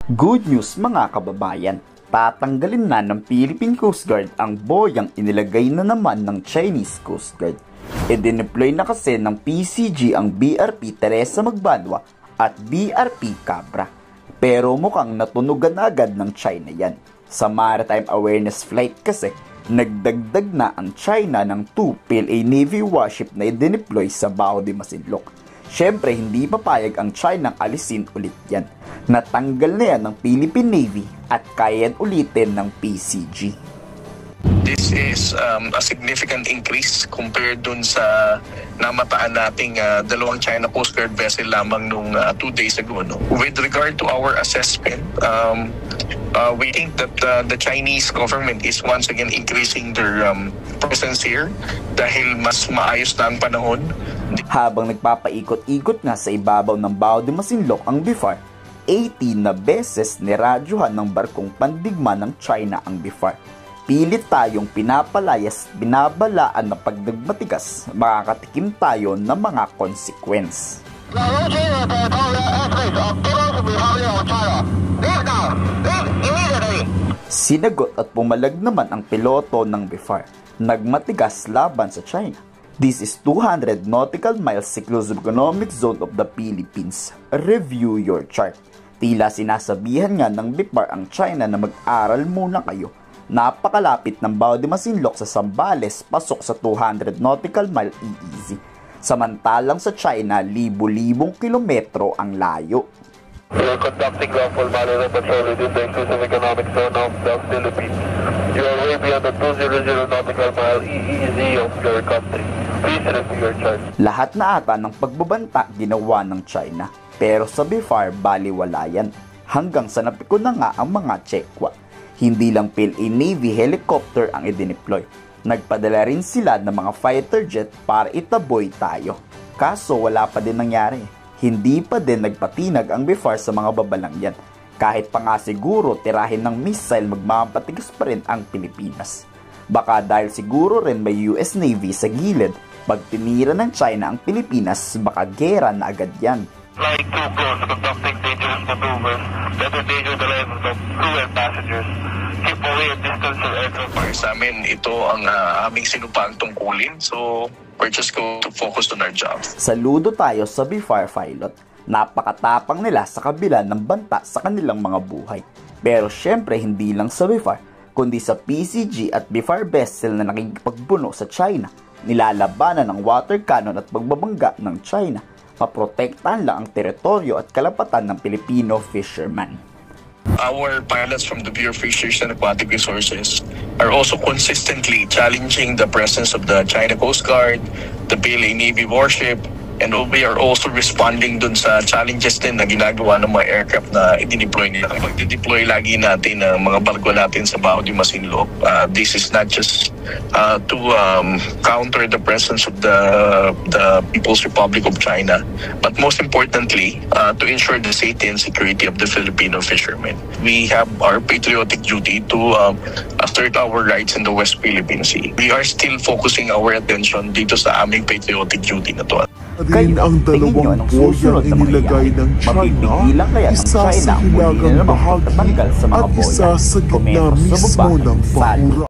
Good news mga kababayan, tatanggalin na ng Philippine Coast Guard ang boyang inilagay na naman ng Chinese Coast Guard. I-deploy na kasi ng PCG ang BRP Teresa Magbanwa at BRP Cabra. Pero mukhang natunugan na agad ng China yan. Sa Maritime Awareness Flight kasi, nagdagdag na ang China ng 2 PLA Navy warship na i-deploy sa Bao de Masinloc. Siyempre, hindi papayag ang China ng alisin ulit yan. Natanggal na yan ng Philippine Navy at kaya ulitin ng PCG. This is a significant increase compared dun sa namataan nating dalawang China Coast Guard vessel lamang nung 2 days ago. No? With regard to our assessment, we think that the Chinese government is once again increasing their presence here dahil mas maayos na ang panahon. Habang nagpapaikot-ikot nga sa ibabaw ng Bao de Masinloc ang BIFAR, 18 na beses niradyohan ng barkong pandigma ng China ang BIFAR. Pilit tayong pinapalayas, binabalaan na pag nagmatigas, makakatikim tayo ng mga consequence. Sinagot at pumalag naman ang piloto ng BIFAR. Nagmatigas laban sa China. This is 200 nautical miles exclusive economic zone of the Philippines. Review your chart. Tila sinasabihan nga ng BIFAR ang China na mag-aral muna kayo. Napakalapit ng Bao de Masinloc sa Zambales, pasok sa 200 nautical mile EEZ. Samantalang sa China, libu-libong kilometro ang layo. We are conducting lawful maritime patrol within the exclusive economic zone of the Philippines. You are way beyond the 200 nautical mile EEZ of your country. Please review your chart. Lahat na ata ng pagbabanta ginawa ng China. Pero sa BIFAR, baliwala yan. Hanggang sa napiko na nga ang mga Chekwa. Hindi lang PLA Navy helicopter ang i-deploy. Nagpadala rin sila ng mga fighter jet para itaboy tayo. Kaso wala pa din nangyari. Hindi pa din nagpatinag ang BIFAR sa mga babalang yan. Kahit pa nga siguro tirahin ng missile magmamapatigas pa rin ang Pilipinas. Baka dahil siguro rin may US Navy sa gilid, pag tinira ng China ang Pilipinas, baka gera na agad yan. Flying too close, conducting dangerous maneuvers that endanger the lives of crew and passengers. Keep away at distance of aircraft. Para sa amin, ito ang aming sinupaang tungkulin. So, we're just going to focus on our jobs. Saludo tayo sa BIFAR pilot. Napakatapang nila sa kabila ng banta sa kanilang mga buhay. Pero syempre, hindi lang sa BIFAR, kundi sa PCG at BIFAR vessel na nakikipagbuno sa China. Nilalabanan ng water cannon at pagbabangga ng China. Paprotektahan lang ang teritoryo at kalapatan ng Pilipino fisherman. Our pilots from the Bureau of Fisheries and Aquatic Resources are also consistently challenging the presence of the China Coast Guard, the PLA Navy warship, and we are also responding dun sa challenges din na ginagawa ng mga aircraft na i-deploy nila. Pag deploy lagi natin ang mga barko natin sa Bao de Masinloc, this is not just to counter the presence of the People's Republic of China, but most importantly, to ensure the safety and security of the Filipino fishermen. We have our patriotic duty to assert our rights in the West Philippine Sea. We are still focusing our attention dito sa aming patriotic duty na to. Rin ang dalawang boyang inilagay ng China, isa sa hilagang bahagi at isa sa gitna mismo ng bahura.